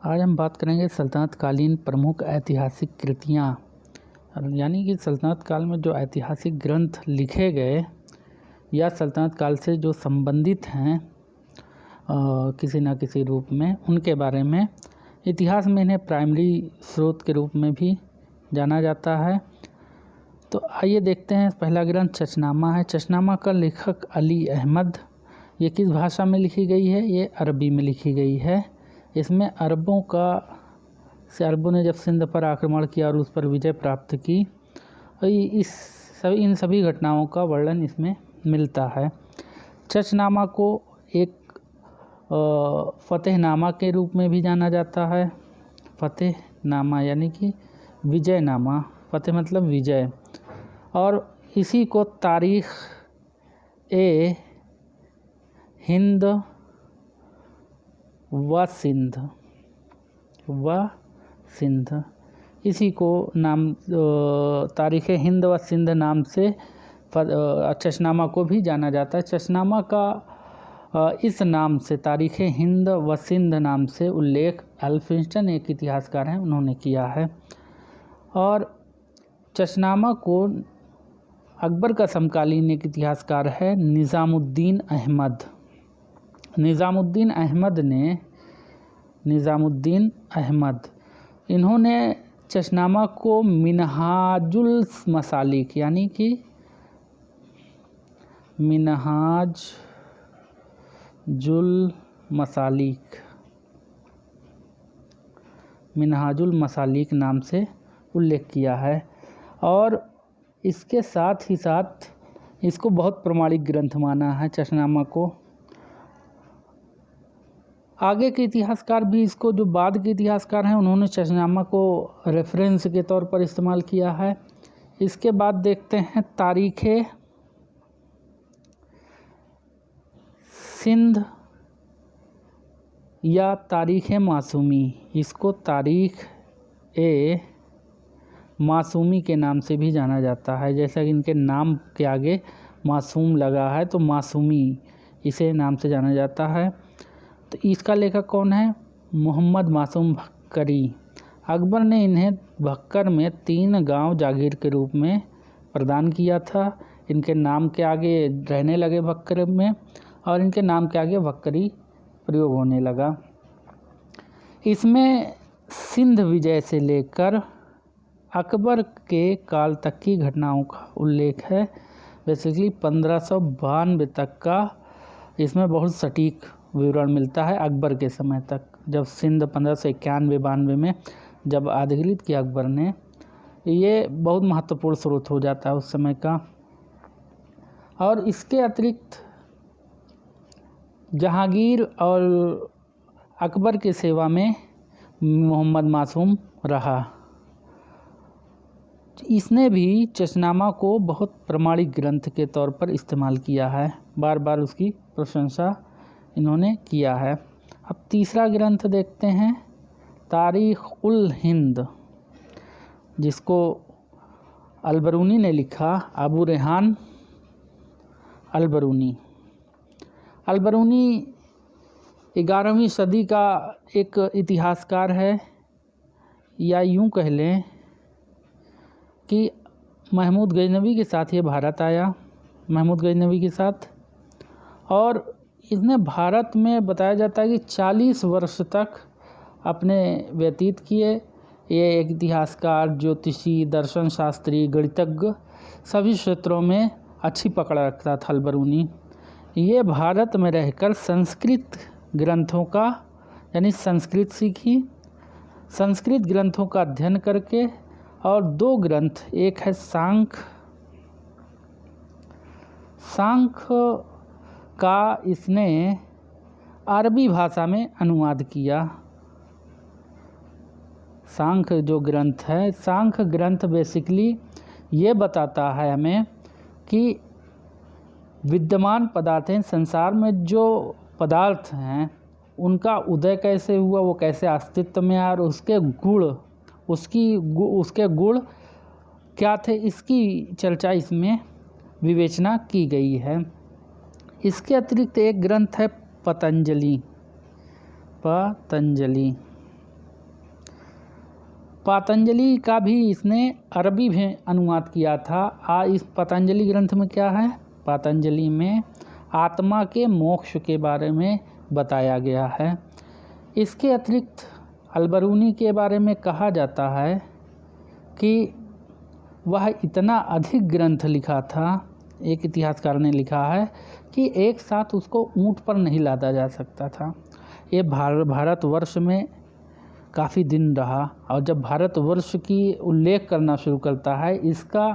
आज हम बात करेंगे सल्तनत कालीन प्रमुख ऐतिहासिक कृतियाँ, यानी कि सल्तनत काल में जो ऐतिहासिक ग्रंथ लिखे गए या सल्तनत काल से जो संबंधित हैं किसी न किसी रूप में, उनके बारे में। इतिहास में इन्हें प्राइमरी स्रोत के रूप में भी जाना जाता है। तो आइए देखते हैं। पहला ग्रंथ चचनामा है। चचनामा का लेखक अली अहमद। ये किस भाषा में लिखी गई है? ये अरबी में लिखी गई है। इसमें अरबों ने जब सिंध पर आक्रमण किया और उस पर विजय प्राप्त की, इन सभी घटनाओं का वर्णन इसमें मिलता है। चचनामा को एक फतेहनामा के रूप में भी जाना जाता है। फतेहनामा यानी कि विजयनामा। फतेह मतलब विजय। और इसी को तारीख ए हिंद व सिंध, इसी को नाम तारीख़ हिंद व सिंध नाम से चचनामा को भी जाना जाता है। चचनामा का इस नाम से, तारीख़ हिंद व सिंध नाम से उल्लेख एल्फिंस्टन एक इतिहासकार हैं, उन्होंने किया है। और चचनामा को अकबर का समकालीन एक इतिहासकार है निज़ामुद्दीन अहमद। निज़ामुद्दीन अहमद इन्होंने चचनामा को मिनहाजुल मसालिक यानी कि मिनहाजुल मसालिक नाम से उल्लेख किया है। और इसके साथ ही साथ इसको बहुत प्रमाणिक ग्रंथ माना है चचनामा को। आगे के इतिहासकार भी इसको, जो बाद के इतिहासकार हैं, उन्होंने चचनामा को रेफरेंस के तौर पर इस्तेमाल किया है। इसके बाद देखते हैं तारीख़ सिंध या तारीख़ मासूमी। इसको तारीख़ ए मासूमी के नाम से भी जाना जाता है। जैसा कि इनके नाम के आगे मासूम लगा है तो मासूमी इसे नाम से जाना जाता है। तो इसका लेखक कौन है? मोहम्मद मासूम भक्करी। अकबर ने इन्हें भक्कर में 3 गांव जागीर के रूप में प्रदान किया था। इनके नाम के आगे रहने लगे भक्कर में, और इनके नाम के आगे भक्करी प्रयोग होने लगा। इसमें सिंध विजय से लेकर अकबर के काल तक की घटनाओं का उल्लेख है। बेसिकली 1592 तक का इसमें बहुत सटीक विवरण मिलता है। अकबर के समय तक, जब सिंध 1591-92 में जब अधिकृत किया अकबर ने, ये बहुत महत्वपूर्ण स्रोत हो जाता है उस समय का। और इसके अतिरिक्त जहांगीर और अकबर की सेवा में मोहम्मद मासूम रहा। इसने भी चचनामा को बहुत प्रमाणिक ग्रंथ के तौर पर इस्तेमाल किया है। बार बार उसकी प्रशंसा इन्होंने किया है। अब तीसरा ग्रंथ देखते हैं, तारीख़ उल हिंद, जिसको अलबरूनी ने लिखा। अबू रेहान अलबरूनी 11वीं सदी का एक इतिहासकार है, या यूँ कह लें कि महमूद गजनवी के साथ ये भारत आया, महमूद गजनवी के साथ। और इसने भारत में बताया जाता है कि 40 वर्ष तक अपने व्यतीत किए। ये एक इतिहासकार, ज्योतिषी, दर्शन शास्त्री, गणितज्ञ, सभी क्षेत्रों में अच्छी पकड़ रखता था अलबरूनी। ये भारत में रहकर संस्कृत ग्रंथों का, यानी संस्कृत सीखी, संस्कृत ग्रंथों का अध्ययन करके, और 2 ग्रंथ, एक है सांख्य का इसने अरबी भाषा में अनुवाद किया। सांख्य जो ग्रंथ है, सांख्य ग्रंथ बेसिकली ये बताता है हमें कि विद्यमान पदार्थें, संसार में जो पदार्थ हैं, उनका उदय कैसे हुआ, वो कैसे अस्तित्व में आया, और उसके गुण क्या थे, इसकी चर्चा इसमें विवेचना की गई है। इसके अतिरिक्त एक ग्रंथ है पतंजलि। पतंजलि का भी इसने अरबी में अनुवाद किया था। इस पतंजलि ग्रंथ में क्या है? पतंजलि में आत्मा के मोक्ष के बारे में बताया गया है। इसके अतिरिक्त अलबरूनी के बारे में कहा जाता है कि वह इतना अधिक ग्रंथ लिखा था, एक इतिहासकार ने लिखा है कि एक साथ उसको ऊँट पर नहीं लादा जा सकता था। ये भारतवर्ष में काफ़ी दिन रहा और जब भारतवर्ष की उल्लेख करना शुरू करता है, इसका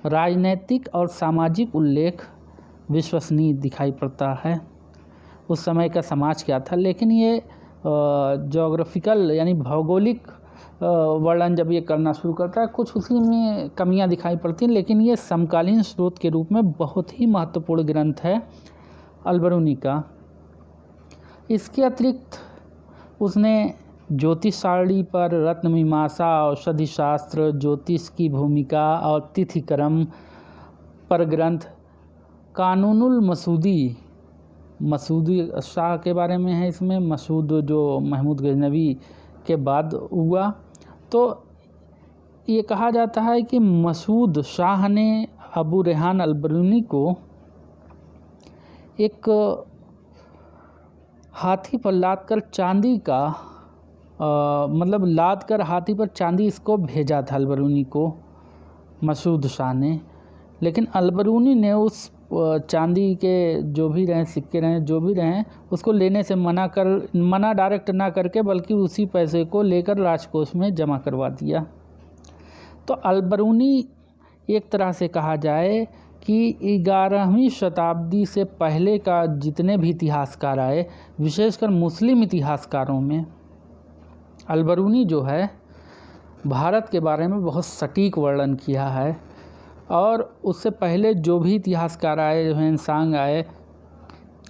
राजनैतिक और सामाजिक उल्लेख विश्वसनीय दिखाई पड़ता है। उस समय का समाज क्या था, लेकिन ये ज्योग्राफिकल यानी भौगोलिक वर्णन जब ये करना शुरू करता है, कुछ उसी में कमियां दिखाई पड़ती हैं, लेकिन ये समकालीन स्रोत के रूप में बहुत ही महत्वपूर्ण ग्रंथ है अलबरूनी का। इसके अतिरिक्त उसने ज्योतिष सारणी पर, रत्नमीमांसा, औषधि शास्त्र, ज्योतिष की भूमिका और तिथिक्रम पर ग्रंथ, कानूनुल मसूदी, मसूदी शाह के बारे में है इसमें, मसूद जो महमूद गजनवी के बाद हुआ। तो ये कहा जाता है कि मसूद शाह ने अबू रेहान अलबरूनी को एक हाथी पर लाद कर चांदी का मतलब लाद कर हाथी पर चांदी इसको भेजा था अलबरूनी को, मसूद शाह ने। लेकिन अलबरूनी ने उस चांदी के जो भी रहें, सिक्के रहें, जो भी रहें, उसको लेने से मना डायरेक्ट ना करके बल्कि उसी पैसे को लेकर राजकोष में जमा करवा दिया। तो अलबरूनी एक तरह से कहा जाए कि 11वीं शताब्दी से पहले का जितने भी इतिहासकार आए, विशेषकर मुस्लिम इतिहासकारों में अलबरूनी जो है भारत के बारे में बहुत सटीक वर्णन किया है। और उससे पहले जो भी इतिहासकार आए, ह्वेनसांग आए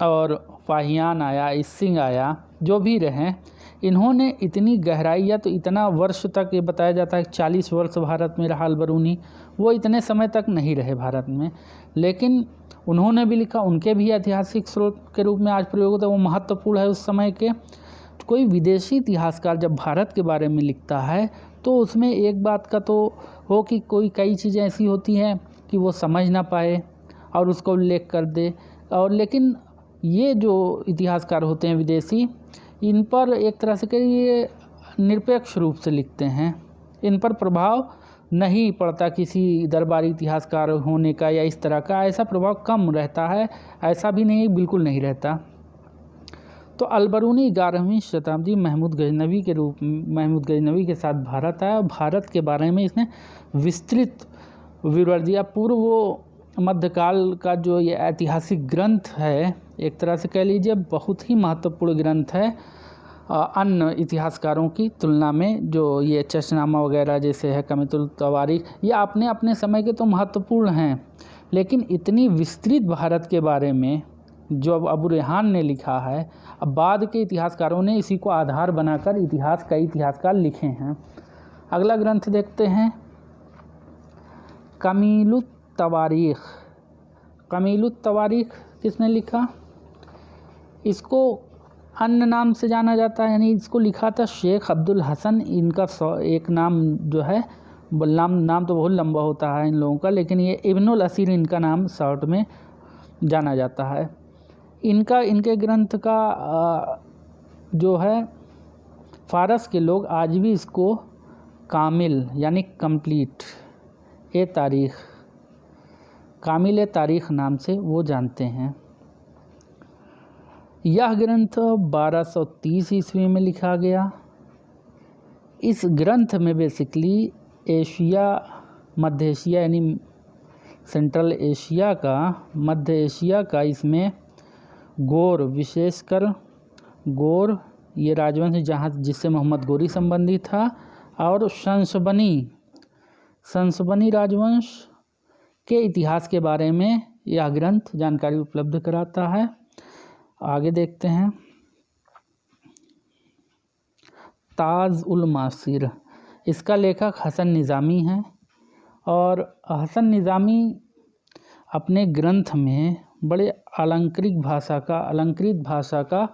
और फाहियान आया, इसिंग आया, जो भी रहें, इन्होंने इतनी गहराई या तो इतना वर्ष तक, ये बताया जाता है 40 वर्ष भारत में रहा अलबरूनी, वो इतने समय तक नहीं रहे भारत में, लेकिन उन्होंने भी लिखा, उनके भी ऐतिहासिक स्रोत के रूप में आज प्रयोग होता है, वो महत्वपूर्ण है उस समय के। कोई विदेशी इतिहासकार जब भारत के बारे में लिखता है तो उसमें एक बात का तो हो कि कई चीज़ें ऐसी होती हैं कि वो समझ ना पाए और उसको उल्लेख कर दे, और लेकिन ये जो इतिहासकार होते हैं विदेशी, इन पर एक तरह से ये निरपेक्ष रूप से लिखते हैं, इन पर प्रभाव नहीं पड़ता किसी दरबारी इतिहासकार होने का या इस तरह का, ऐसा प्रभाव कम रहता है, ऐसा भी नहीं बिल्कुल नहीं रहता। तो अलबरूनी 11वीं शताब्दी महमूद गजनवी के साथ भारत आया और भारत के बारे में इसने विस्तृत विवरण दिया। पूर्व वो मध्यकाल का जो ये ऐतिहासिक ग्रंथ है, एक तरह से कह लीजिए बहुत ही महत्वपूर्ण ग्रंथ है अन्य इतिहासकारों की तुलना में। जो ये चशनामा वगैरह जैसे है, कमीतुल तवारीख, ये अपने अपने समय के तो महत्वपूर्ण हैं, लेकिन इतनी विस्तृत भारत के बारे में जो अब अबू रेहान ने लिखा है, अब बाद के इतिहासकारों ने इसी को आधार बनाकर कई इतिहासकार लिखे हैं। अगला ग्रंथ देखते हैं, कमीलुत तवारीख। कमीलुत तवारीख किसने लिखा? इसको अन्य नाम से जाना जाता है, यानी इसको लिखा था शेख अब्दुल हसन। इनका एक नाम जो है, नाम तो बहुत लंबा होता है इन लोगों का, लेकिन ये इब्नुल असीर इनका नाम शॉर्ट में जाना जाता है। इनके ग्रंथ का जो है फारस के लोग आज भी इसको कामिल यानी कंप्लीट कामिल तारीख नाम से वो जानते हैं। यह ग्रंथ 1230 ईस्वी में लिखा गया। इस ग्रंथ में बेसिकली मध्य एशिया यानी सेंट्रल एशिया का, मध्य एशिया का इसमें गौर, विशेषकर गौर ये राजवंश जहाँ जिससे मोहम्मद गोरी संबंधी था, और संसबनी राजवंश के इतिहास के बारे में यह ग्रंथ जानकारी उपलब्ध कराता है। आगे देखते हैं, ताज उल मासिर। इसका लेखक हसन निज़ामी हैं, और हसन निज़ामी अपने ग्रंथ में बड़े अलंकृत भाषा का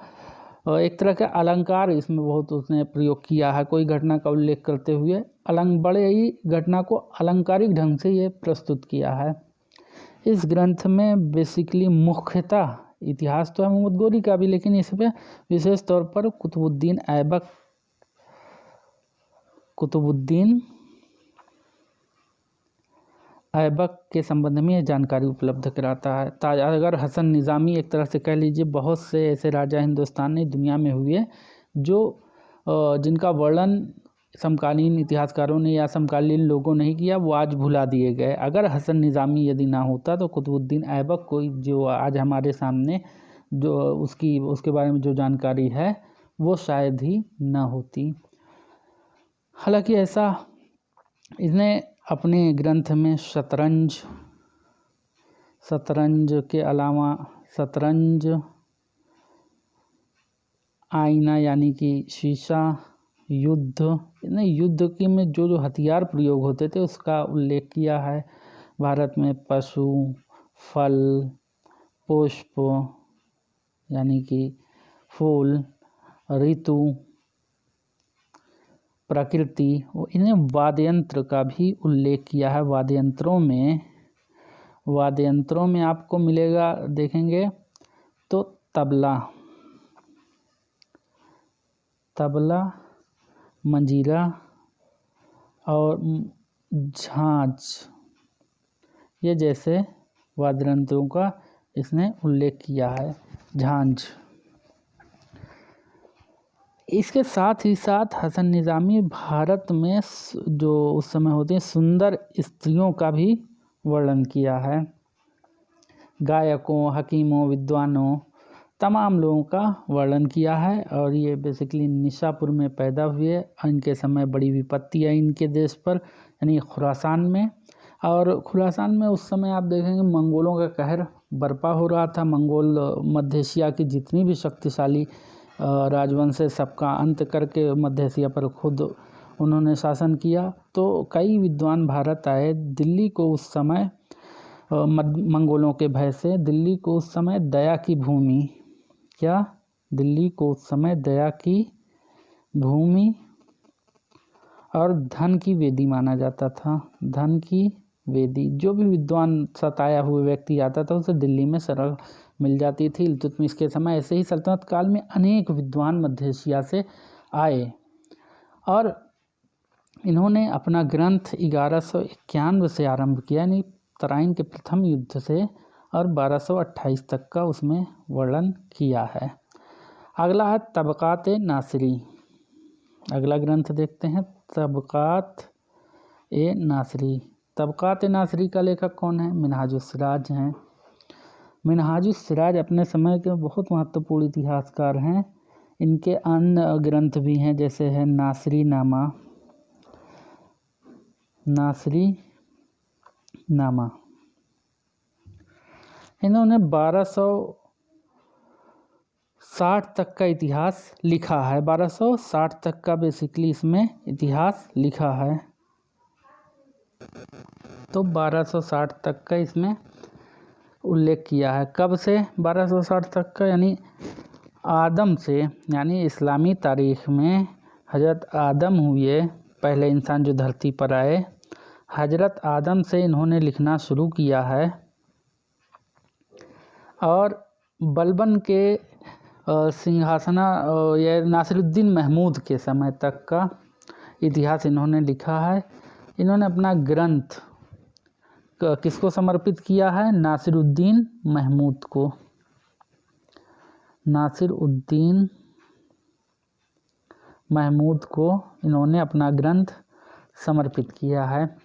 एक तरह का अलंकार इसमें बहुत उसने प्रयोग किया है। कोई घटना का उल्लेख करते हुए बड़े ही घटना को अलंकारिक ढंग से ये प्रस्तुत किया है। इस ग्रंथ में बेसिकली मुख्यतः इतिहास तो है मोहम्मद गोरी का भी, लेकिन इस पर विशेष तौर पर कुतुबुद्दीन ऐबक के संबंध में ये जानकारी उपलब्ध कराता है। ताजअगर हसन निज़ामी एक तरह से कह लीजिए, बहुत से ऐसे राजा हिंदुस्तान ने दुनिया में हुए जो जिनका वर्णन समकालीन इतिहासकारों ने या समकालीन लोगों ने ही किया, वो आज भुला दिए गए। अगर हसन निज़ामी यदि ना होता तो कुतुबुद्दीन ऐबक को जो आज हमारे सामने जो उसके बारे में जो जानकारी है वो शायद ही ना होती। हालांकि ऐसा इसने अपने ग्रंथ में शतरंज के अलावा शतरंज, आईना यानी कि शीशा, युद्ध के में जो हथियार प्रयोग होते थे उसका उल्लेख किया है। भारत में पशु, फल, पुष्प यानी कि फूल, ऋतु, प्रकृति, इन्हें वाद्ययंत्र का भी उल्लेख किया है। वाद्ययंत्रों में आपको मिलेगा, देखेंगे तो तबला, मंजीरा और झांझ, ये जैसे वाद्ययंत्रों का इसने उल्लेख किया है। झांझ। इसके साथ ही साथ हसन निज़ामी भारत में जो उस समय होते हैं सुंदर स्त्रियों का भी वर्णन किया है। गायकों, हकीमों, विद्वानों, तमाम लोगों का वर्णन किया है। और ये बेसिकली निशापुर में पैदा हुए। इनके समय बड़ी विपत्ति आई इनके देश पर, यानी खुरासान में। और खुरासान में उस समय आप देखेंगे मंगोलों का कहर बरपा हो रहा था। मंगोल मध्य एशिया की जितनी भी शक्तिशाली राजवंश है सबका अंत करके मध्य एशिया पर खुद उन्होंने शासन किया। तो कई विद्वान भारत आए। दिल्ली को उस समय मंगोलों के भय से दिल्ली को उस समय दया की भूमि और धन की वेदी माना जाता था। धन की वेदी, जो भी विद्वान सताया हुए व्यक्ति आता था उसे दिल्ली में शरण मिल जाती थी। इल्तुतमिश के समय ऐसे ही सल्तनत काल में अनेक विद्वान मध्य एशिया से आए और इन्होंने अपना ग्रंथ 1191 से आरंभ किया, यानी तराइन के प्रथम युद्ध से, और 1228 तक का उसमें वर्णन किया है। अगला है तबकात-ए-नासिरी। अगला ग्रंथ देखते हैं, तबकात-ए-नासिरी। तबकात-ए-नासिरी का लेखक कौन है? मिनहाजुस्सिराज हैं। मिनहाजुस्सिराज अपने समय के बहुत महत्वपूर्ण इतिहासकार हैं। इनके अन्य ग्रंथ भी हैं, जैसे है नासिरी नामा। इन्होंने 1260 तक का इतिहास लिखा है। 1260 तक का बेसिकली इसमें इतिहास लिखा है। तो 1260 तक का इसमें उल्लेख किया है। कब से 1260 तक का? यानी आदम से, यानी इस्लामी तारीख में हजरत आदम हुए, पहले इंसान जो धरती पर आए, हजरत आदम से इन्होंने लिखना शुरू किया है। और बलबन के सिंहासना या नासिरुद्दीन महमूद के समय तक का इतिहास इन्होंने लिखा है। इन्होंने अपना ग्रंथ किसको समर्पित किया है? नासिरुद्दीन महमूद को। नासिरुद्दीन महमूद को इन्होंने अपना ग्रंथ समर्पित किया है।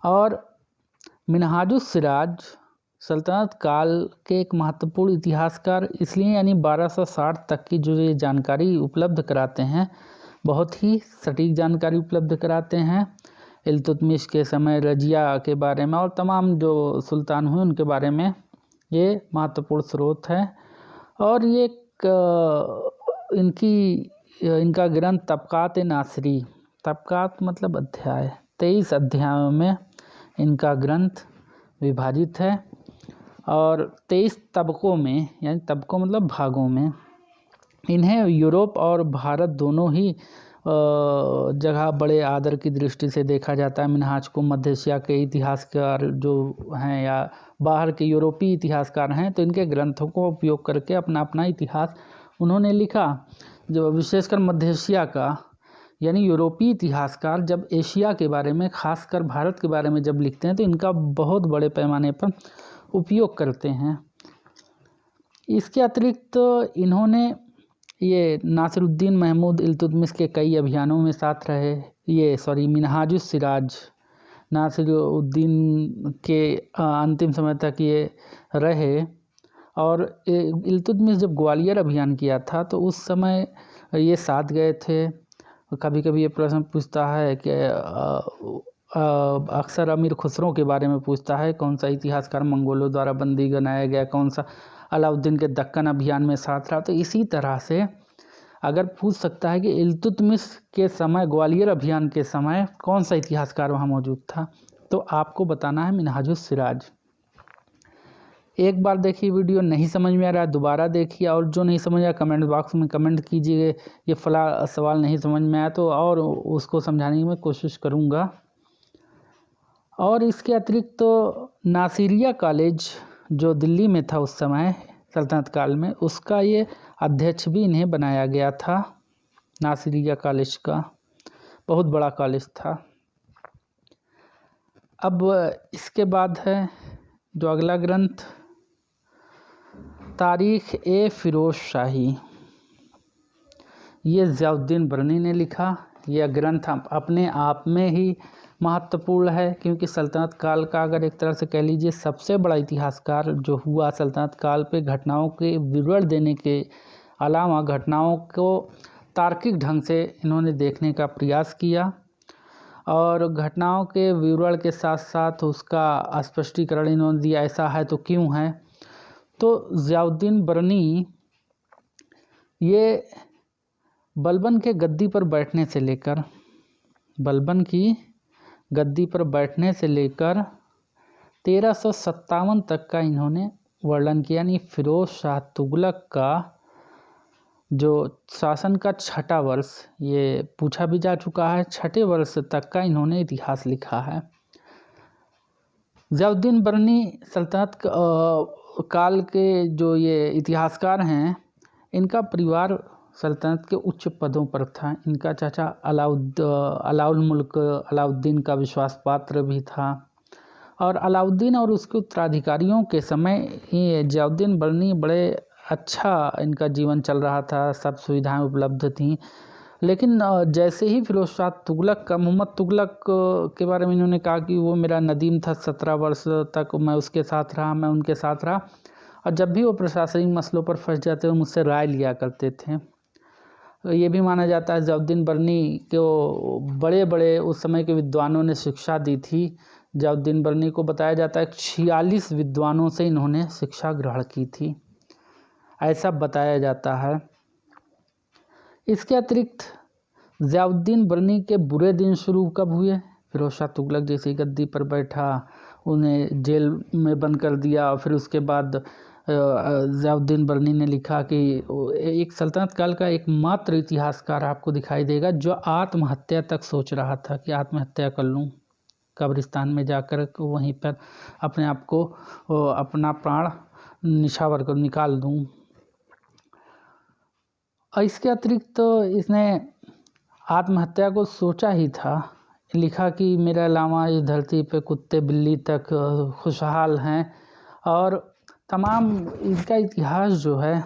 और मिनहाजुस्सिराज सल्तनत काल के एक महत्वपूर्ण इतिहासकार इसलिए, यानी 1260 तक की जो ये जानकारी उपलब्ध कराते हैं, बहुत ही सटीक जानकारी उपलब्ध कराते हैं। इल्तुतमिश के समय रजिया के बारे में और तमाम जो सुल्तान हुए उनके बारे में ये महत्वपूर्ण स्रोत है। और ये इनका ग्रंथ तबकात-ए-नासिरी, तबकात मतलब अध्याय, 23 अध्यायों में इनका ग्रंथ विभाजित है और 23 तबकों में, यानी तबकों मतलब भागों में, इन्हें यूरोप और भारत दोनों ही जगह बड़े आदर की दृष्टि से देखा जाता है। मिनहाज को मध्य एशिया के इतिहासकार जो हैं या बाहर के यूरोपीय इतिहासकार हैं, तो इनके ग्रंथों को उपयोग करके अपना अपना इतिहास उन्होंने लिखा। जो विशेषकर मध्य एशिया का यानी यूरोपीय इतिहासकार जब एशिया के बारे में, खासकर भारत के बारे में जब लिखते हैं, तो इनका बहुत बड़े पैमाने पर उपयोग करते हैं। इसके अतिरिक्त इन्होंने ये नासिरुद्दीन महमूद इल्तुतमिश के कई अभियानों में साथ रहे। मिनहाजुस सिराज नासिरुद्दीन के अंतिम समय तक ये रहे। और इल्तुतमिश जब ग्वालियर अभियान किया था तो उस समय ये साथ गए थे। कभी कभी ये प्रश्न पूछता है कि अक्सर अमीर खुसरो के बारे में पूछता है, कौन सा इतिहासकार मंगोलों द्वारा बंदी बनाया गया, कौन सा अलाउद्दीन के दक्कन अभियान में साथ रहा। तो इसी तरह से अगर पूछ सकता है कि इल्तुतमिश के समय, ग्वालियर अभियान के समय कौन सा इतिहासकार वहाँ मौजूद था, तो आपको बताना है मिनहाजुस सिराज। एक बार देखिए वीडियो, नहीं समझ में आ रहा है दोबारा देखिए, और जो नहीं समझ आया कमेंट बॉक्स में कमेंट कीजिए ये फला सवाल नहीं समझ में आया, तो और उसको समझाने की मैं कोशिश करूँगा। और इसके अतिरिक्त तो नासिरिया कॉलेज जो दिल्ली में था उस समय सल्तनत काल में, उसका ये अध्यक्ष भी इन्हें बनाया गया था। नासिरिया कॉलेज का बहुत बड़ा कॉलेज था। अब इसके बाद है जो अगला ग्रंथ, तारीख ए फिरोज शाही। ये ज़ियाउद्दीन बरनी ने लिखा। यह ग्रंथ अपने आप में ही महत्वपूर्ण है, क्योंकि सल्तनत काल का अगर एक तरह से कह लीजिए सबसे बड़ा इतिहासकार जो हुआ सल्तनत काल पे, घटनाओं के विवरण देने के अलावा घटनाओं को तार्किक ढंग से इन्होंने देखने का प्रयास किया और घटनाओं के विवरण के साथ साथ उसका स्पष्टीकरण इन्होंने दिया, ऐसा है तो क्यों है। तो ज़ियाउद्दीन बरनी ये बलबन के गद्दी पर बैठने से लेकर, बलबन की गद्दी पर बैठने से लेकर 1357 तक का इन्होंने वर्णन किया। यानी फिरोज शाह तुगलक का जो शासन का छठा वर्ष, ये पूछा भी जा चुका है, छठे वर्ष तक का इन्होंने इतिहास लिखा है। ज़ियाउद्दीन बरनी सल्तनत काल के जो ये इतिहासकार हैं, इनका परिवार सल्तनत के उच्च पदों पर था। इनका चाचा अलाउल मुल्क अलाउद्दीन का विश्वास पात्र भी था। और अलाउद्दीन और उसके उत्तराधिकारियों के समय ये ज़ियाउद्दीन बरनी बड़े अच्छा इनका जीवन चल रहा था, सब सुविधाएं उपलब्ध थीं। लेकिन जैसे ही फिरोज शाह तुगलक का, मोहम्मद तुगलक के बारे में इन्होंने कहा कि वो मेरा नदीम था, 17 वर्ष तक मैं उसके साथ रहा, मैं उनके साथ रहा, और जब भी वो प्रशासनिक मसलों पर फंस जाते वो मुझसे राय लिया करते थे। ये भी माना जाता है ज़ियाउद्दीन बरनी को बड़े बड़े उस समय के विद्वानों ने शिक्षा दी थी। ज़ियाउद्दीन बरनी को बताया जाता है 46 विद्वानों से इन्होंने शिक्षा ग्रहण की थी, ऐसा बताया जाता है। इसके अतिरिक्त ज़ियाउद्दीन बरनी के बुरे दिन शुरू कब हुए? फिरोज शाह तुगलक जैसी गद्दी पर बैठा, उन्हें जेल में बंद कर दिया, और फिर उसके बाद ज़ियाउद्दीन बरनी ने लिखा कि एक सल्तनत काल का एकमात्र इतिहासकार आपको दिखाई देगा जो आत्महत्या तक सोच रहा था कि आत्महत्या कर लूं, कब्रिस्तान में जाकर वहीं पर अपने आप को, अपना प्राण निछावर कर निकाल दूं। और इसके अतिरिक्त इसने आत्महत्या को सोचा ही था। लिखा कि मेरे अलावा इस धरती पे कुत्ते बिल्ली तक खुशहाल हैं। और तमाम इसका इतिहास जो है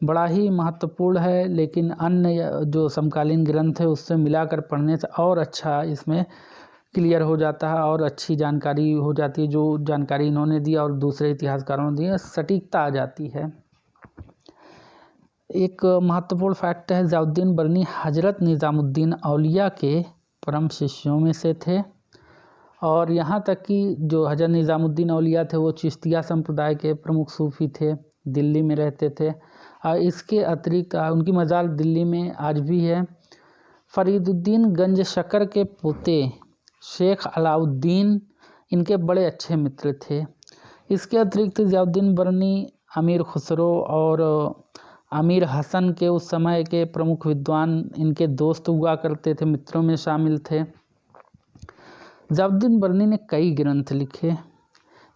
बड़ा ही महत्वपूर्ण है, लेकिन अन्य जो समकालीन ग्रंथ है उससे मिलाकर पढ़ने से और अच्छा इसमें क्लियर हो जाता है और अच्छी जानकारी हो जाती है। जो जानकारी इन्होंने दी और दूसरे इतिहासकारों ने दी, सटीकता आ जाती है। एक महत्वपूर्ण फैक्ट है, ज़ियाउद्दीन बरनी हजरत निज़ामुद्दीन औलिया के परम शिष्यों में से थे। और यहाँ तक कि जो हजरत निज़ामुद्दीन औलिया थे वो चिश्तिया संप्रदाय के प्रमुख सूफी थे, दिल्ली में रहते थे। और इसके अतिरिक्त उनकी मज़ार दिल्ली में आज भी है। फरीदुद्दीन गंज शकर के पोते शेख अलाउद्दीन इनके बड़े अच्छे मित्र थे। इसके अतिरिक्त ज़ियाउद्दीन बरनी अमीर खुसरो और अमीर हसन के उस समय के प्रमुख विद्वान इनके दोस्त हुआ करते थे, मित्रों में शामिल थे। जलालुद्दीन बरनी ने कई ग्रंथ लिखे।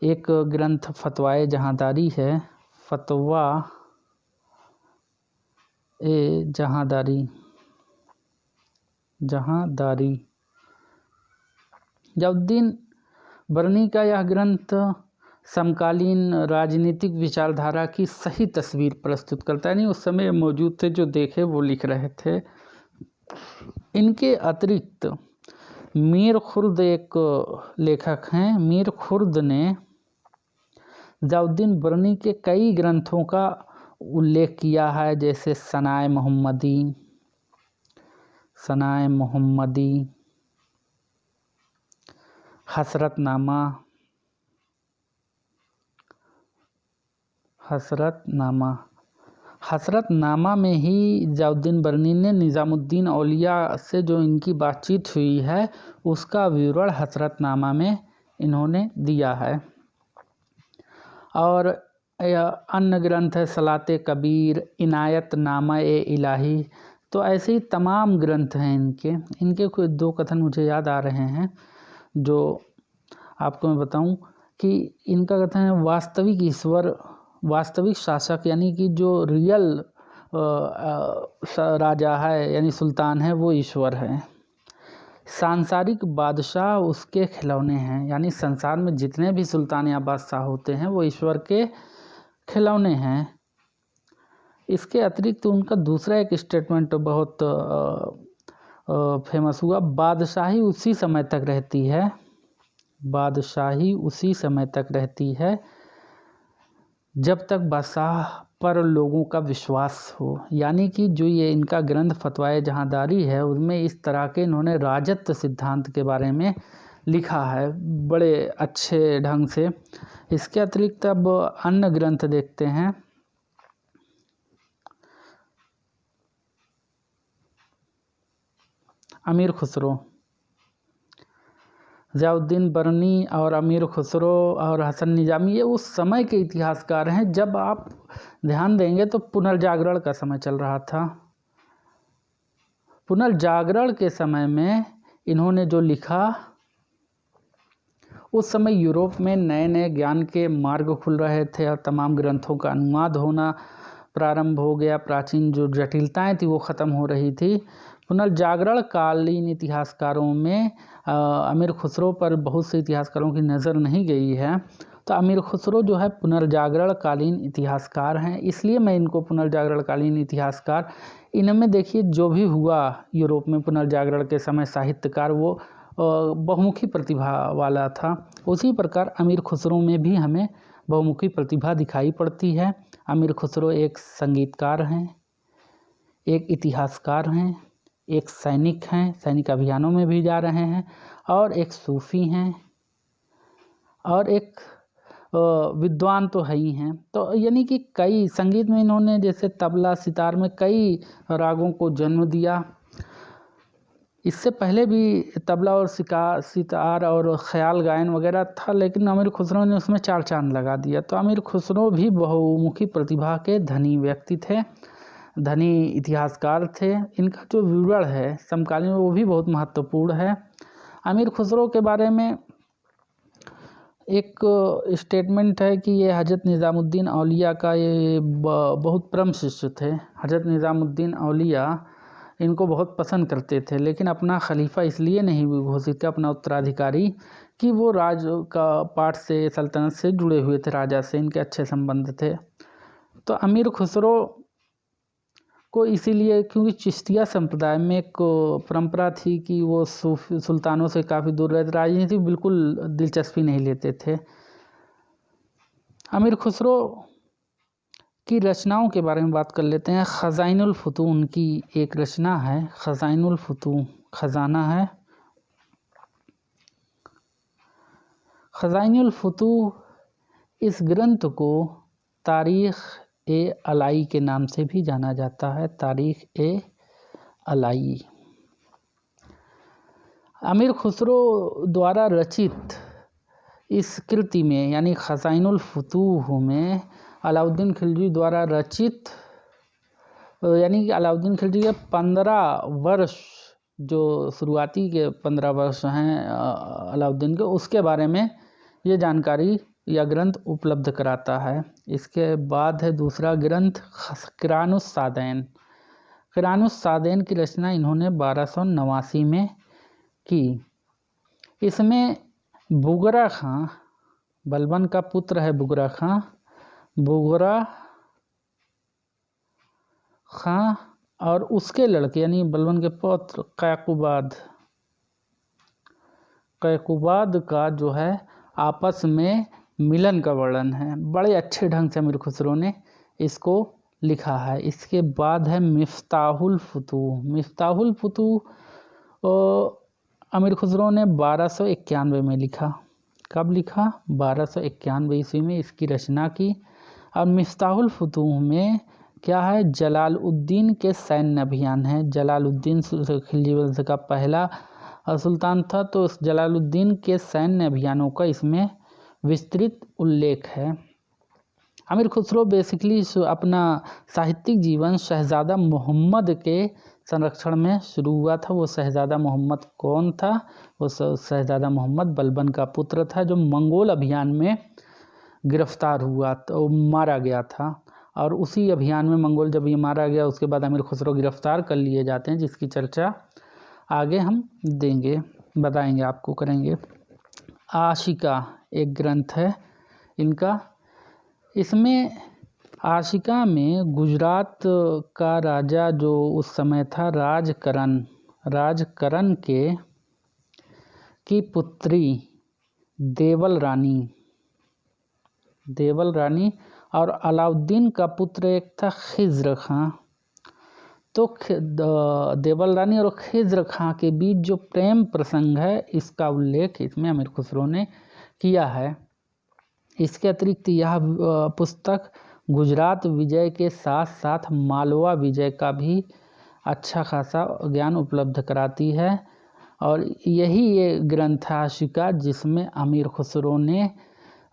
एक ग्रंथ फतवाए जहांदारी है, फतवा ए जहांदारी। जलालुद्दीन बरनी का यह ग्रंथ समकालीन राजनीतिक विचारधारा की सही तस्वीर प्रस्तुत करता है। नहीं, उस समय मौजूद थे, जो देखे वो लिख रहे थे। इनके अतिरिक्त मीर खुर्द एक लेखक हैं। मीर खुर्द ने जलालुद्दीन बरनी के कई ग्रंथों का उल्लेख किया है, जैसे सनाए मोहम्मदी, हसरतनामा में ही जलालुद्दीन बरनी ने निज़ामुद्दीन औलिया से जो इनकी बातचीत हुई है उसका विवरण हसरतनामा में इन्होंने दिया है। और अन्य ग्रंथ है सलाते कबीर, इनायतनामा ए इलाही। तो ऐसे ही तमाम ग्रंथ हैं इनके कोई दो कथन मुझे याद आ रहे हैं जो आपको मैं बताऊं कि इनका कथन है वास्तविक शासक यानी कि जो रियल राजा है यानी सुल्तान है वो ईश्वर है। सांसारिक बादशाह उसके खिलौने हैं, यानी संसार में जितने भी सुल्तान या बादशाह होते हैं वो ईश्वर के खिलौने हैं। इसके अतिरिक्त उनका दूसरा एक स्टेटमेंट बहुत फेमस हुआ, बादशाही उसी समय तक रहती है जब तक बादशाह पर लोगों का विश्वास हो। यानी कि जो ये इनका ग्रंथ फतवाए जहांदारी है उसमें इस तरह के इन्होंने राजत्व सिद्धांत के बारे में लिखा है बड़े अच्छे ढंग से। इसके अतिरिक्त अब अन्य ग्रंथ देखते हैं। अमीर खुसरो, जलालुद्दीन बरनी और अमीर खुसरो और हसन निजामी ये उस समय के इतिहासकार हैं जब आप ध्यान देंगे तो पुनर्जागरण का समय चल रहा था। पुनर्जागरण के समय में इन्होंने जो लिखा, उस समय यूरोप में नए नए ज्ञान के मार्ग खुल रहे थे और तमाम ग्रंथों का अनुवाद होना प्रारंभ हो गया। प्राचीन जो जटिलताएं थी वो ख़त्म हो रही थी। पुनर्जागरण कालीन इतिहासकारों में अमीर खुसरो पर बहुत से इतिहासकारों की नज़र नहीं गई है। तो अमीर खुसरो जो है पुनर्जागरण कालीन इतिहासकार हैं, इसलिए मैं इनको पुनर्जागरण कालीन इतिहासकार, इनमें देखिए जो भी हुआ यूरोप में पुनर्जागरण के समय साहित्यकार वो बहुमुखी प्रतिभा वाला था। उसी प्रकार अमीर खुसरो में भी हमें बहुमुखी प्रतिभा दिखाई पड़ती है। अमीर खुसरो एक संगीतकार हैं, एक इतिहासकार हैं, एक सैनिक हैं, सैनिक अभियानों में भी जा रहे हैं, और एक सूफ़ी हैं और एक विद्वान तो है ही हैं। तो यानी कि कई संगीत में इन्होंने जैसे तबला सितार में कई रागों को जन्म दिया। इससे पहले भी तबला और सितार और ख्याल गायन वगैरह था, लेकिन अमीर खुसरो ने उसमें चार चांद लगा दिया। तो अमीर खुसरो भी बहुमुखी प्रतिभा के धनी व्यक्ति थे, धनी इतिहासकार थे। इनका जो विवरण है समकालीन वो भी बहुत महत्वपूर्ण है। अमीर खुसरो के बारे में एक स्टेटमेंट है कि ये हज़रत निज़ामुद्दीन औलिया का ये बहुत परम शिष्य थे। हज़रत निज़ामुद्दीन औलिया इनको बहुत पसंद करते थे, लेकिन अपना खलीफा इसलिए नहीं घोषित किया, अपना उत्तराधिकारी, कि वो राज का पाठ से सल्तनत से जुड़े हुए थे, राजा से इनके अच्छे संबंध थे। तो अमीर खुसरो को इसीलिए, क्योंकि चिश्तिया संप्रदाय में एक परंपरा थी कि वो सुल्तानों से काफ़ी दूर रहते, राजनीति बिल्कुल दिलचस्पी नहीं लेते थे। अमीर खुसरो की रचनाओं के बारे में बात कर लेते हैं। ख़ज़ाइनुल फ़ुतून की एक रचना है, ख़ज़ाइनुल फ़ुतून, खजाना है। ख़ज़ाइनुल फ़ुतून इस ग्रंथ को तारीख़ ए अलाई के नाम से भी जाना जाता है, तारीख़ ए अलाई। अमीर खुसरो द्वारा रचित इस कृति में यानी ख़ज़ाइनुल फ़ुतून में अलाउद्दीन खिलजी द्वारा रचित यानी कि अलाउद्दीन खिलजी के 15 वर्ष जो शुरुआती के 15 वर्ष हैं अलाउद्दीन के, उसके बारे में ये जानकारी या ग्रंथ उपलब्ध कराता है। इसके बाद है दूसरा ग्रंथ किरानुस्सादैन। किरानुस्सादैन की रचना इन्होंने 1289 में की। इसमें बुगरा खां, बलबन का पुत्र है बुगरा खां, बुगरा खां और उसके लड़के यानी बलबन के पुत्र कैकुबाद का जो है आपस में मिलन का वर्णन है। बड़े अच्छे ढंग से अमीर खुसरो ने इसको लिखा है। इसके बाद है मिफ्ताहुल फुतूह। मिफ्ताहुल फुतूह अमीर खुसरो ने 1291 में लिखा। कब लिखा? 1291 ईस्वी में इसकी रचना की। और मिफ्ताहुल फुतूह में क्या है? जलालुद्दीन के सैन्य अभियान है। जलालुद्दीन खिलजी वंश का पहला सुल्तान था, तो इस जलालुद्दीन के सैन्य अभियानों का इसमें विस्तृत उल्लेख है। अमीर खुसरो बेसिकली अपना साहित्यिक जीवन शहज़ादा मोहम्मद के संरक्षण में शुरू हुआ था। वो शहज़ादा मोहम्मद कौन था? वो शहज़ादा मोहम्मद बलबन का पुत्र था, जो मंगोल अभियान में गिरफ्तार हुआ, तो मारा गया था। और उसी अभियान में मंगोल जब ये मारा गया, उसके बाद अमीर खुसरो गिरफ्तार कर लिए जाते हैं, जिसकी चर्चा आगे हम देंगे, बताएंगे आपको, करेंगे। आशिका एक ग्रंथ है इनका। इसमें आशिका में गुजरात का राजा जो उस समय था राजकरण की पुत्री देवल रानी और अलाउद्दीन का पुत्र एक था खिज्र खां। तो देवल रानी और खिज्र खां के बीच जो प्रेम प्रसंग है, इसका उल्लेख इसमें अमीर खुसरो ने किया है। इसके अतिरिक्त यह पुस्तक गुजरात विजय के साथ साथ मालवा विजय का भी अच्छा खासा ज्ञान उपलब्ध कराती है। और यही ये ग्रंथ है आशिका, जिसमें अमीर खुसरो ने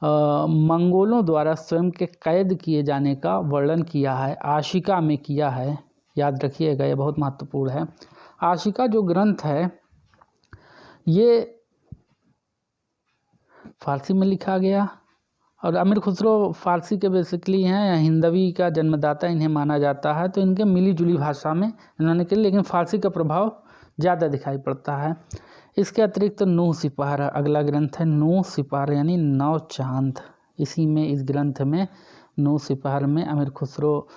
मंगोलों द्वारा स्वयं के कैद किए जाने का वर्णन किया है। आशिका में किया है, याद रखिएगा, ये बहुत महत्वपूर्ण है। आशिका जो ग्रंथ है ये फारसी में लिखा गया, और अमीर खुसरो फारसी के बेसिकली हैं, हिंदवी का जन्मदाता इन्हें माना जाता है, तो इनके मिली जुली भाषा में इन्होंने किया, लेकिन फारसी का प्रभाव ज़्यादा दिखाई पड़ता है। इसके अतिरिक्त नूह सिपार अगला ग्रंथ है। नूह सिपार यानी नौ चांद। इसी में इस ग्रंथ में नूह सिपार में अमीर खुसरो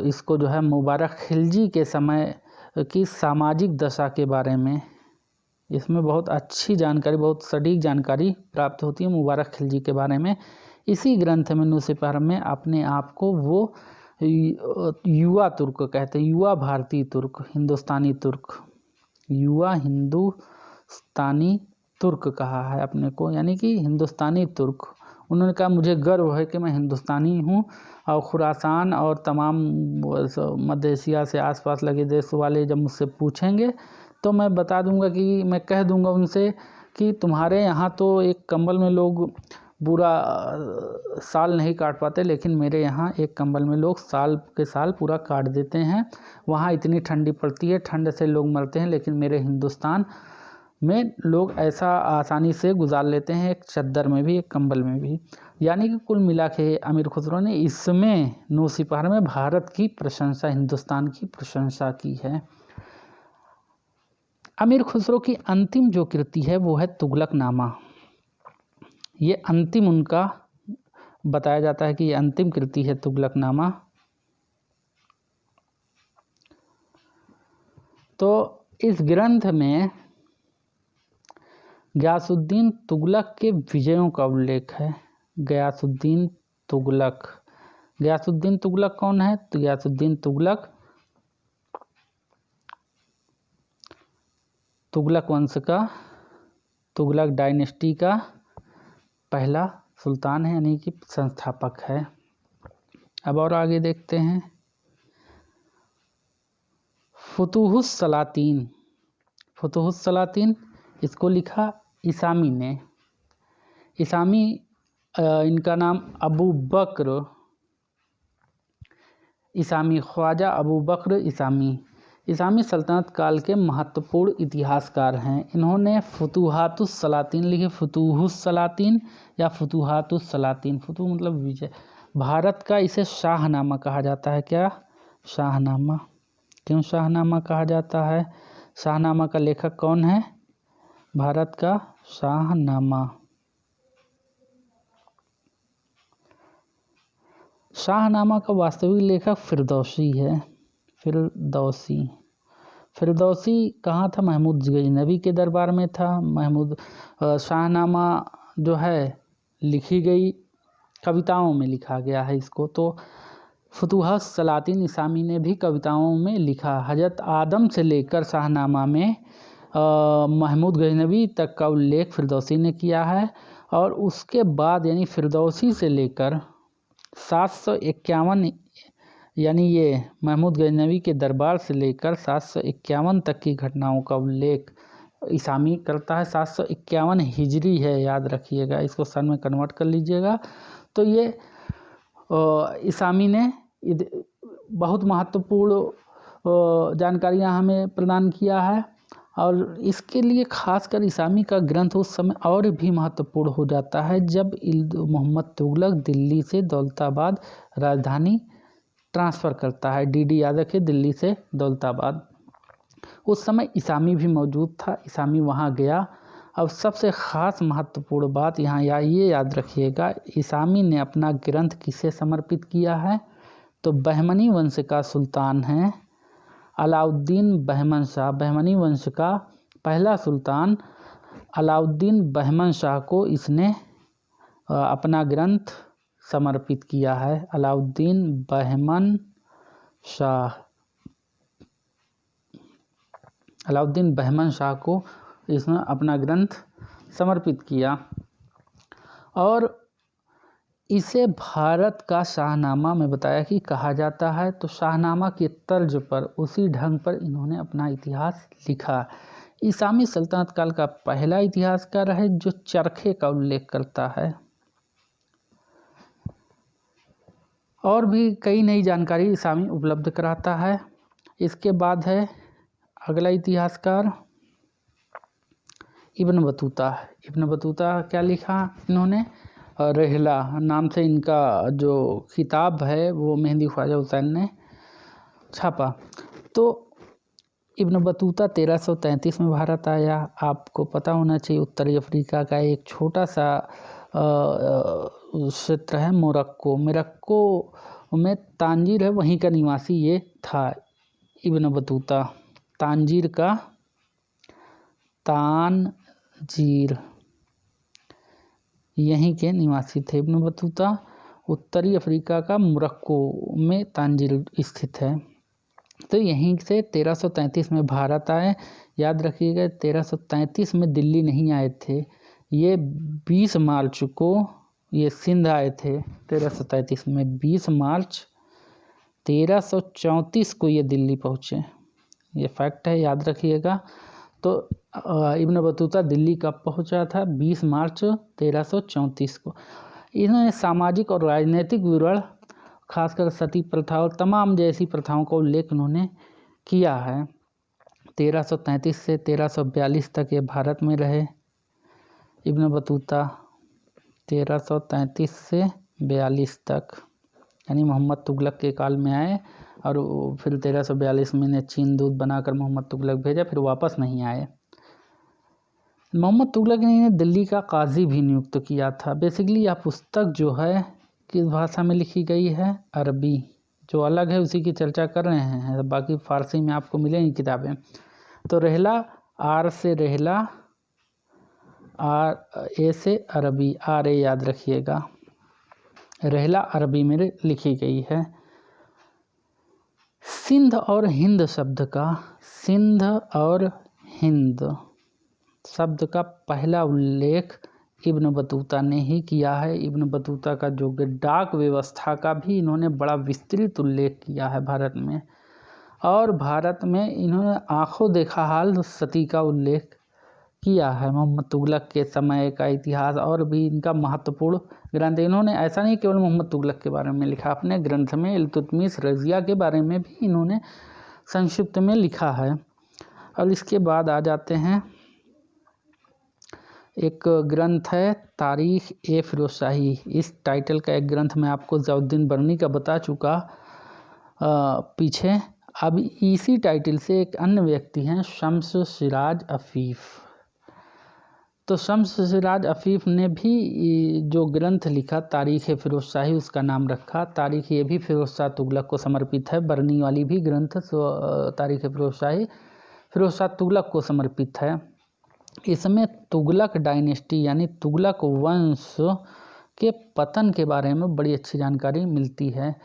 इसको जो है मुबारक खिलजी के समय की सामाजिक दशा के बारे में, इसमें बहुत अच्छी जानकारी, बहुत सटीक जानकारी प्राप्त होती है मुबारक खिलजी के बारे में। इसी ग्रंथ में नूह सिपार में अपने आप को वो युवा तुर्क कहते हैं, युवा भारतीय तुर्क, हिंदुस्तानी तुर्क, युवा हिंदुस्तानी तुर्क कहा है अपने को, यानी कि हिंदुस्तानी तुर्क। उन्होंने कहा मुझे गर्व है कि मैं हिंदुस्तानी हूँ, और खुरासान और तमाम मध्य एशिया से आसपास लगे देश वाले जब मुझसे पूछेंगे तो मैं बता दूंगा कि मैं कह दूंगा उनसे कि तुम्हारे यहाँ तो एक कंबल में लोग पूरा साल नहीं काट पाते, लेकिन मेरे यहाँ एक कंबल में लोग साल के साल पूरा काट देते हैं। वहाँ इतनी ठंडी पड़ती है, ठंड से लोग मरते हैं, लेकिन मेरे हिंदुस्तान में लोग ऐसा आसानी से गुजार लेते हैं, एक चद्दर में भी, एक कंबल में भी। यानी कि कुल मिला के अमीर खुसरो ने इसमें नूह सिपार में भारत की प्रशंसा, हिंदुस्तान की प्रशंसा की है। अमीर खुसरो की अंतिम जो कृति है वो है तुगलकनामा। ये अंतिम उनका बताया जाता है कि ये अंतिम कृति है तुगलकनामा। तो इस ग्रंथ में गयासुद्दीन तुगलक के विजयों का उल्लेख है। गयासुद्दीन तुगलक कौन है? तो गयासुद्दीन तुगलक वंश का, तुगलक डायनेस्टी का पहला सुल्तान है, यानी कि संस्थापक है। अब और आगे देखते हैं। फुतुहुस सलातीन इसको लिखा इसामी ने। इसामी इनका नाम अबू बकर इसामी, ख्वाजा अबू बकर इसामी इसामी सल्तनत काल के महत्वपूर्ण इतिहासकार हैं। इन्होंने फुतूहातुस सलातीन लिखे, फुतूहुस सलातीन या फुतूहातुस सलातीन, फुतू मतलब विजय। भारत का इसे शाहनामा कहा जाता है। क्या? शाहनामा। क्यों शाहनामा कहा जाता है? शाहनामा का लेखक कौन है? भारत का शाहनामा, शाहनामा का वास्तविक लेखक फिरदौसी है। फिरदौसी कहाँ था? महमूद गजनवी के दरबार में था। शाहनामा जो है लिखी गई, कविताओं में लिखा गया है इसको। तो फुतूहत सलातीन इसामी ने भी कविताओं में लिखा। हजरत आदम से लेकर शाहनामा में महमूद गजनवी तक का उल्लेख फिरदौसी ने किया है। और उसके बाद यानी फिरदौसी से लेकर 751 यानी ये महमूद गजनवी के दरबार से लेकर 751 तक की घटनाओं का उल्लेख इसामी करता है। 751 हिजरी है, याद रखिएगा, इसको सन में कन्वर्ट कर लीजिएगा। तो ये इसामी ने बहुत महत्वपूर्ण जानकारियाँ हमें प्रदान किया है। और इसके लिए खासकर इसामी का ग्रंथ उस समय और भी महत्वपूर्ण हो जाता है जब मोहम्मद तुगलक दिल्ली से दौलताबाद राजधानी ट्रांसफ़र करता है। डीडी याद रखिए, दिल्ली से दौलताबाद। उस समय इसामी भी मौजूद था, इसामी वहाँ गया। अब सबसे ख़ास महत्वपूर्ण बात यहाँ ये याद रखिएगा, इसामी ने अपना ग्रंथ किसे समर्पित किया है? तो बहमनी वंश का सुल्तान है अलाउद्दीन बहमन शाह। बहमनी वंश का पहला सुल्तान अलाउद्दीन बहमन शाह को इसने अपना ग्रंथ समर्पित किया है। अलाउद्दीन बहमन शाह को इसने अपना ग्रंथ समर्पित किया और इसे भारत का शाहनामा में बताया कि कहा जाता है। तो शाहनामा के तर्ज पर, उसी ढंग पर इन्होंने अपना इतिहास लिखा। इसामी सल्तनत काल का पहला इतिहासकार है जो चरखे का उल्लेख करता है। और भी कई नई जानकारी इसामी उपलब्ध कराता है। इसके बाद है अगला इतिहासकार इब्न बतूता। इब्न बतूता क्या लिखा इन्होंने? रहला नाम से इनका जो किताब है वो मेहंदी ख्वाजा हुसैन ने छापा। तो इब्न बतूता 1333 में भारत आया। आपको पता होना चाहिए उत्तरी अफ्रीका का एक छोटा सा क्षेत्र है मोरक्को में तांजीर है, वहीं का निवासी ये था इब्न बतूता। तांजीर का तानजीर यहीं के निवासी थे इब्न बतूता। उत्तरी अफ्रीका का मोरक्को में तांजीर स्थित है। तो यहीं से 1333 में भारत आए। याद रखिएगा 1333 में दिल्ली नहीं आए थे, ये 20 मार्च को ये सिंध आए थे 1333 में। 20 मार्च 1334 को ये दिल्ली पहुँचे, ये फैक्ट है, याद रखिएगा। तो इब्न बतूता दिल्ली कब पहुंचा था? 20 मार्च 1334 को। इन्होंने सामाजिक और राजनीतिक विवरण, खासकर सती प्रथा और तमाम जैसी प्रथाओं का उल्लेख उन्होंने किया है। 1333 से 1342 तक ये भारत में रहे इब्न बतूता। 1333 से 42 तक यानी मोहम्मद तुगलक के काल में आए और फिर 1342 में इन्हें चीन दूत बनाकर मोहम्मद तुगलक भेजा, फिर वापस नहीं आए। मोहम्मद तुगलक ने इन्हें दिल्ली का काजी भी नियुक्त किया था। बेसिकली यह पुस्तक जो है किस भाषा में लिखी गई है? अरबी। जो अलग है उसी की चर्चा कर रहे हैं, बाकी फ़ारसी में आपको मिलेंगी किताबें। तो रहला, आर से रहला, आर ए से अरबी, आर ए याद रखिएगा। रहला अरबी में लिखी गई है। सिंध और हिंद शब्द का, सिंध और हिंद शब्द का पहला उल्लेख इब्न बतूता ने ही किया है। इब्न बतूता का जो डाक व्यवस्था का भी इन्होंने बड़ा विस्तृत उल्लेख किया है भारत में। और भारत में इन्होंने आंखों देखा हाल सती का उल्लेख किया है। मोहम्मद तुगलक के समय का इतिहास और भी इनका महत्वपूर्ण ग्रंथ। इन्होंने ऐसा नहीं केवल मोहम्मद तुगलक के बारे में लिखा, अपने ग्रंथ में इल्तुतमिश रज़िया के बारे में भी इन्होंने संक्षिप्त में लिखा है। और इसके बाद आ जाते हैं, एक ग्रंथ है तारीख ए फिरोज़शाही। इस टाइटल का एक ग्रंथ मैं आपको ज़ियाउद्दीन बरनी का बता चुका पीछे। अब इसी टाइटल से एक अन्य व्यक्ति हैं शम्स सिराज अफ़ीफ़। तो शम्स सिराज अफ़ीफ़ ने भी जो ग्रंथ लिखा तारीख़ फ़िरोज़शाही, उसका नाम रखा तारीख़। ये भी फ़िरोज़ शाह तुगलक को समर्पित है। बरनी वाली भी ग्रंथ तारीख़ फ़िरोज़शाही फ़िरोज़ शाह तुगलक को समर्पित है। इसमें तुगलक डायनेस्टी यानी तुगलक वंश के पतन के बारे में बड़ी अच्छी जानकारी मिलती है।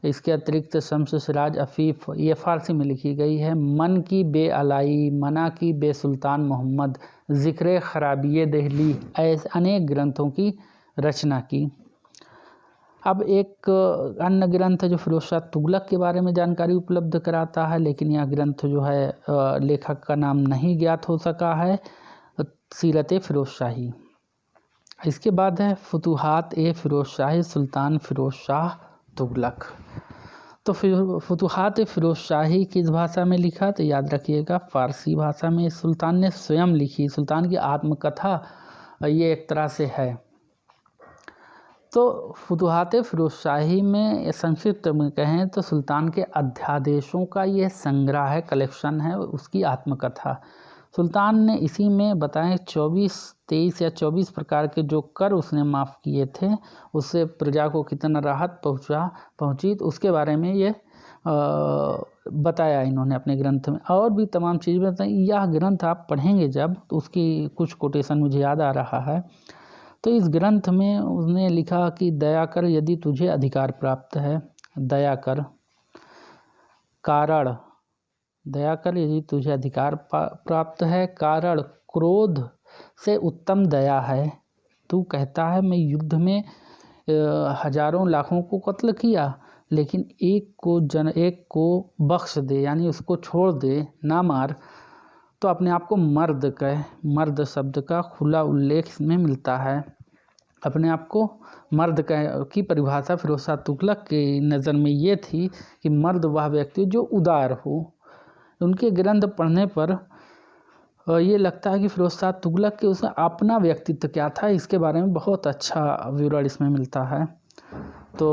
इसके अतिरिक्त शम्स सिराज अफ़ीफ़, ये फ़ारसी में लिखी गई है। मन की बे अलाई, मना की बे सुल्तान मोहम्मद, ज़िक्र खराबिये दहली, ऐसे अनेक ग्रंथों की रचना की। अब एक अन्य ग्रंथ जो फ़िरोज़ शाह तुगलक के बारे में जानकारी उपलब्ध कराता है, लेकिन यह ग्रंथ जो है लेखक का नाम नहीं ज्ञात हो सका है, सीरत फ़िरोज़शाही। इसके बाद है फुतूहात ए फ़िरोज़शाही सुल्तान फ़िरोज़ शाह तुगलक। तो फिर फुतूहात फ़िरोज़शाही किस भाषा में लिखा, तो याद रखिएगा फ़ारसी भाषा में। सुल्तान ने स्वयं लिखी, सुल्तान की आत्मकथा ये एक तरह से है। तो फुतूहात फ़िरोज़शाही में संक्षिप्त में कहें तो सुल्तान के अध्यादेशों का ये संग्रह है, कलेक्शन है, उसकी आत्मकथा। सुल्तान ने इसी में बताएं 23 या 24 प्रकार के जो कर उसने माफ़ किए थे, उससे प्रजा को कितना राहत पहुंची, तो उसके बारे में ये बताया इन्होंने अपने ग्रंथ में। और भी तमाम चीज़ें बताई। यह ग्रंथ आप पढ़ेंगे जब, तो उसकी कुछ कोटेशन मुझे याद आ रहा है। तो इस ग्रंथ में उसने लिखा कि दया कर यदि तुझे अधिकार प्राप्त है, दया कर। कारण, दया कर यदि तुझे अधिकार प्राप्त है। कारण, क्रोध से उत्तम दया है। तू कहता है मैं युद्ध में हजारों लाखों को कत्ल किया, लेकिन एक को बख्श दे, यानी उसको छोड़ दे, ना मार, तो अपने आप को मर्द कहे। मर्द शब्द का खुला उल्लेख इसमें मिलता है। अपने आप को मर्द की परिभाषा फ़िरोज़ शाह तुगलक की नज़र में ये थी कि मर्द वह व्यक्ति जो उदार हो। उनके ग्रंथ पढ़ने पर ये लगता है कि फ़िरोज़ शाह तुगलक के उसमें अपना व्यक्तित्व क्या था, इसके बारे में बहुत अच्छा विवरण इसमें मिलता है। तो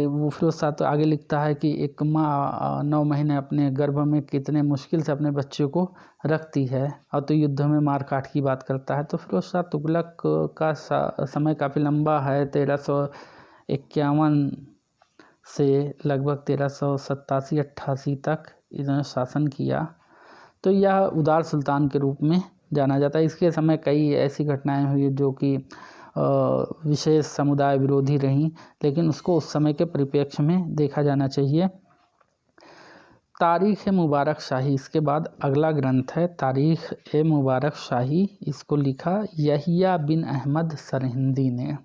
वो फ़िरोज़ शाह तो आगे लिखता है कि एक माँ 9 महीने अपने गर्भ में कितने मुश्किल से अपने बच्चे को रखती है, और तो युद्ध में मार काट की बात करता है। तो फ़िरोज़ शाह तुगलक का समय काफ़ी लंबा है, 1351 से लगभग 1387-88 तक इन्होंने शासन किया। तो यह उदार सुल्तान के रूप में जाना जाता है। इसके समय कई ऐसी घटनाएं हुई जो कि विशेष समुदाय विरोधी रहीं, लेकिन उसको उस समय के परिप्रेक्ष्य में देखा जाना चाहिए। तारीख़ ए मुबारक शाही, इसके बाद अगला ग्रंथ है तारीख़ ए मुबारक शाही। इसको लिखा यहिया बिन अहमद सरहिंदी ने।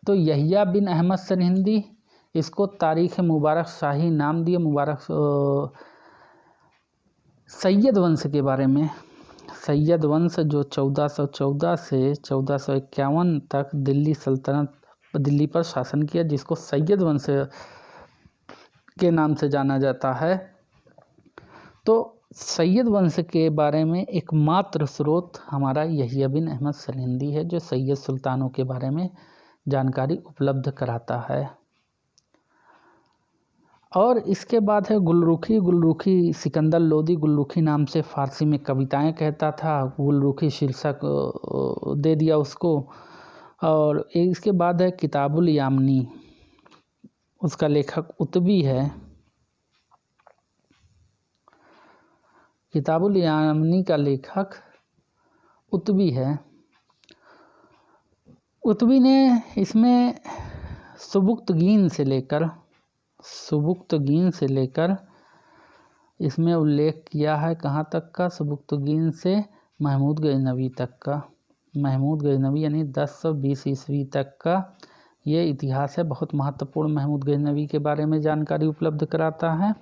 तो यहिया बिन अहमद सरहिंदी, इसको तारीख़ ए मुबारक शाही नाम दिए। मुबारक सैयद वंश के बारे में, सैयद वंश जो 1414 से 1451 तक दिल्ली पर शासन किया, जिसको सैयद वंश के नाम से जाना जाता है। तो सैयद वंश के बारे में एकमात्र स्रोत हमारा यहिया बिन अहमद सरहिंदी है, जो सैयद सुल्तानों के बारे में जानकारी उपलब्ध कराता है। और इसके बाद है गुलरुखी सिकंदर लोदी गुलरुखी नाम से फ़ारसी में कविताएं कहता था, गुलरुखी शीर्षक दे दिया उसको। और इसके बाद है किताबुल यामनी, उसका लेखक उतबी है। किताबुल यामनी का लेखक उतबी है। उतबी ने इसमें सुबुक्तगीन से लेकर इसमें उल्लेख किया है कहाँ तक का, सुबुक्तगीन से महमूद गजनवी तक का। महमूद गजनवी यानी 1020 ईस्वी तक का ये इतिहास है, बहुत महत्वपूर्ण। महमूद गजनवी के बारे में जानकारी उपलब्ध कराता है।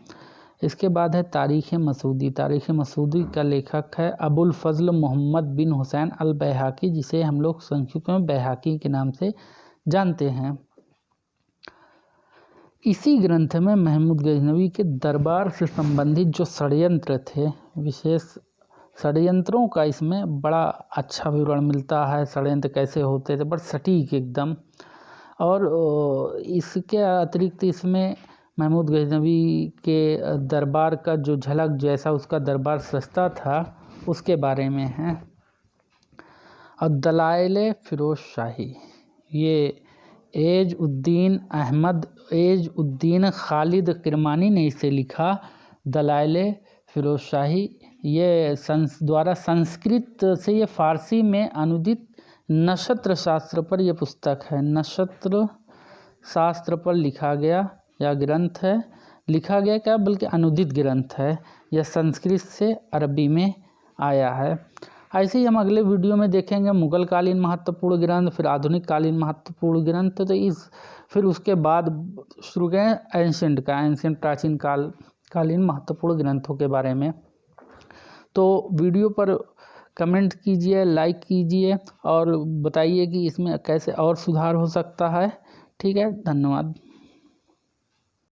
इसके बाद है तारीख़ मसूदी। तारीख़ मसूदी का लेखक है अबुल फज़ल मोहम्मद बिन हुसैन अल बैहाकी, जिसे हम लोग संक्षिप्त में बैहाकी के नाम से जानते हैं। इसी ग्रंथ में महमूद गजनवी के दरबार से संबंधित जो षड्यंत्र थे, विशेष षड्यंत्रों का इसमें बड़ा अच्छा विवरण मिलता है। षड्यंत्र कैसे होते थे, बड़ा सटीक एकदम। और इसके अतिरिक्त इसमें महमूद गजनवी के दरबार का जो झलक, जैसा उसका दरबार सस्ता था, उसके बारे में है। और दलाइल फ़िरोज़ शाही, ये एज उद्दीन खालिद किरमानी ने इसे लिखा। दलाइल फ़िरोज़ शाही ये द्वारा संस्कृत से ये फ़ारसी में अनुदित नक्षत्र शास्त्र पर यह पुस्तक है। नक्षत्र शास्त्र पर लिखा गया या ग्रंथ है। लिखा गया क्या, बल्कि अनुदित ग्रंथ है। यह संस्कृत से अरबी में आया है। ऐसे ही हम अगले वीडियो में देखेंगे मुग़ल कालीन महत्वपूर्ण ग्रंथ, फिर आधुनिक कालीन महत्वपूर्ण ग्रंथ। तो फिर उसके बाद शुरू करें एंशिएंट प्राचीन कालीन महत्वपूर्ण ग्रंथों के बारे में। तो वीडियो पर कमेंट कीजिए, लाइक कीजिए और बताइए कि इसमें कैसे और सुधार हो सकता है। ठीक है, धन्यवाद।